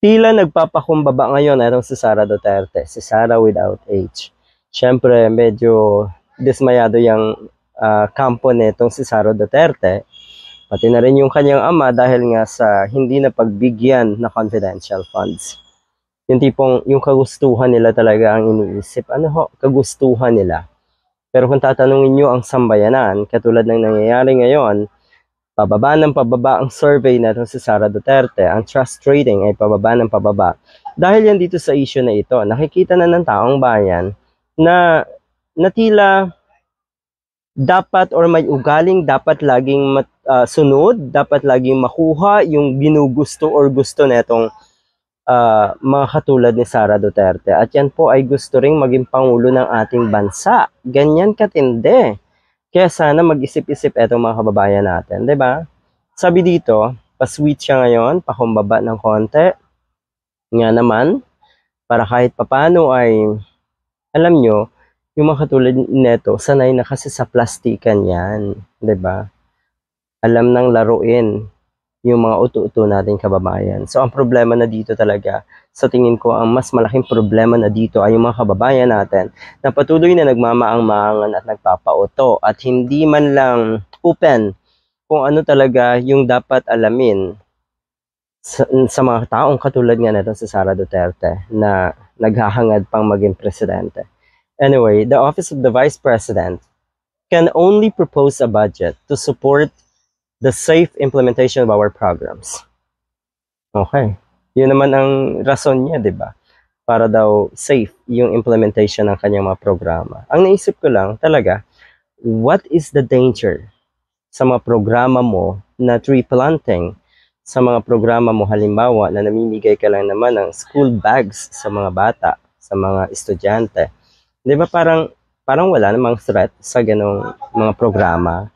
Tila nagpapakumbaba ngayon itong si Sara Duterte, si Sara without H. Siyempre, medyo dismayado yung kampo nitong si Sara Duterte, pati na rin yung kanyang ama dahil nga sa hindi na pagbigyan na confidential funds. Yung tipong, yung kagustuhan nila talaga ang iniisip. Ano ho, kagustuhan nila. Pero kung tatanungin nyo ang sambayanan, katulad ng nangyayari ngayon, pababa ng pababa ang survey na ito si Sara Duterte, ang trust rating ay pababa ng pababa. Dahil yan dito sa issue na ito, nakikita na ng taong bayan na tila dapat or may ugaling dapat laging sunod, dapat laging makuha yung ginugusto or gusto netong mga katulad ni Sara Duterte. At yan po ay gusto ring maging pangulo ng ating bansa. Ganyan katindi. Kaya sana mag-isip-isip etong mga kababayan natin, 'di ba? Sabi dito, pa-sweet siya ngayon, pakumbaba ng konti. Nga naman, para kahit papano ay, alam nyo, yung mga katulad nito, sanay na kasi sa plastikan yan, 'di ba? Alam nang laruin yung mga utu-utu nating kababayan. So, ang problema na dito talaga, sa tingin ko, ang mas malaking problema na dito ay yung mga kababayan natin na patuloy na nagmamaang-maangan at nagpapauto at hindi man lang open kung ano talaga yung dapat alamin sa mga taong katulad nga nito si Sara Duterte na naghahangad pang maging presidente. Anyway, the Office of the Vice President can only propose a budget to support the safe implementation of our programs. Okay. Yun naman ang rason niya, di ba? Para daw safe yung implementation ng kanyang mga programa. Ang naisip ko lang talaga, what is the danger sa mga programa mo na tree planting, sa mga programa mo halimbawa na namimigay ka lang naman ng school bags sa mga bata, sa mga estudyante. Di ba parang wala namang threat sa ganong mga programa?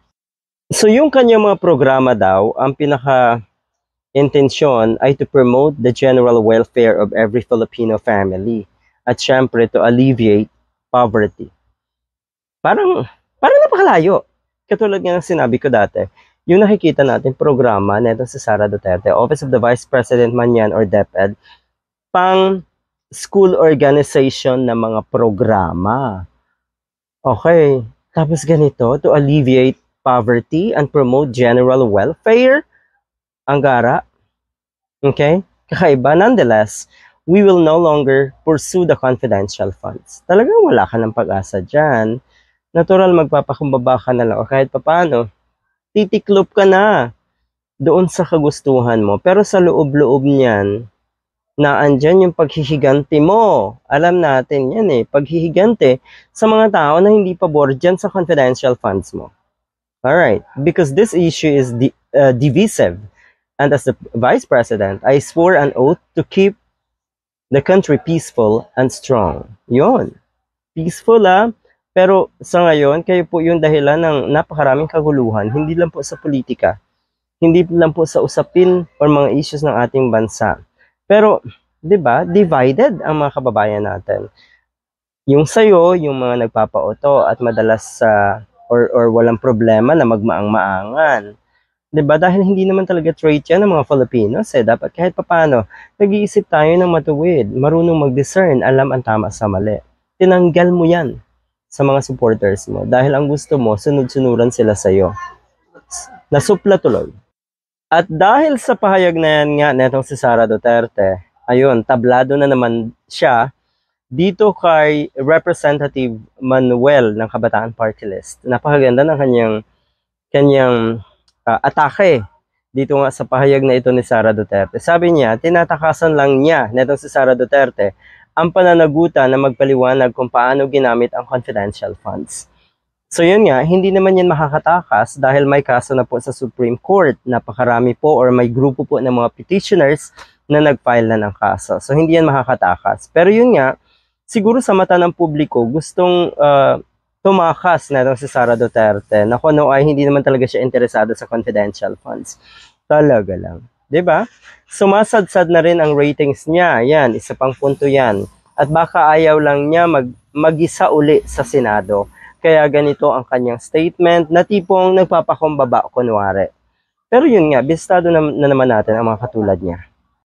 So yung kanyang mga programa daw, ang pinaka-intensyon ay to promote the general welfare of every Filipino family at syempre to alleviate poverty. Parang napakalayo. Katulad nga ng sinabi ko dati, yung nakikita natin programa neto si Sara Duterte, Office of the Vice President man yan or DepEd, pang school organization na mga programa. Okay, tapos ganito, to alleviate poverty and promote general welfare. Ang gara. Okay? Kakaiba. Nonetheless, we will no longer pursue the confidential funds. Talagang wala ka ng pag-asa dyan. Natural, magpapakumbaba ka na lang. O kahit papano, titiklop ka na doon sa kagustuhan mo. Pero sa loob-loob niyan, na andyan yung paghihiganti mo. Alam natin yan eh. Paghihiganti sa mga tao na hindi pabor dyan sa confidential funds mo. Alright, because this issue is divisive, and as the Vice President, I swore an oath to keep the country peaceful and strong. Yon, peaceful pero sa ngayon, kayo po yung dahilan ng napakaraming kaguluhan, hindi lang po sa politika, hindi lang po sa usapin or mga issues ng ating bansa. Pero, di ba, divided ang mga kababayan natin. Yung sayo, yung mga nagpapauto at madalas sa or walang problema na magmaang-maangan. 'Di ba? Dahil hindi naman talaga trait yan ng mga Filipinos dapat kahit papaano nag-iisip tayo ng matuwid, marunong mag-discern, alam ang tama sa mali. Tinanggal mo yan sa mga supporters mo dahil ang gusto mo, sunod-sunuran sila sa iyo. Nasupla tuloy. At dahil sa pahayag na yan nga netong si Sara Duterte, ayun, tablado na naman siya dito kay Representative Manuel ng Kabataan Party List. Napakaganda ng kanyang atake dito nga sa pahayag na ito ni Sara Duterte. Sabi niya, tinatakasan lang niya netong si Sara Duterte ang pananagutan na magpaliwanag kung paano ginamit ang confidential funds. So yun nga, hindi naman yan makakatakas dahil may kaso na po sa Supreme Court. Napakarami po or may grupo po ng mga petitioners na nag-file na ng kaso. So hindi yan makakatakas. Pero yun nga, siguro sa mata ng publiko, gustong tumakas na si Sara Duterte na kung ano ay hindi naman talaga siya interesado sa confidential funds. Talaga lang. 'Di ba? Sumasadsad na rin ang ratings niya. Yan, isa pang punto yan. At baka ayaw lang niya mag-isa uli sa Senado. Kaya ganito ang kanyang statement na tipong nagpapakumbaba kunwari. Pero yun nga, bistado na naman natin ang mga katulad niya.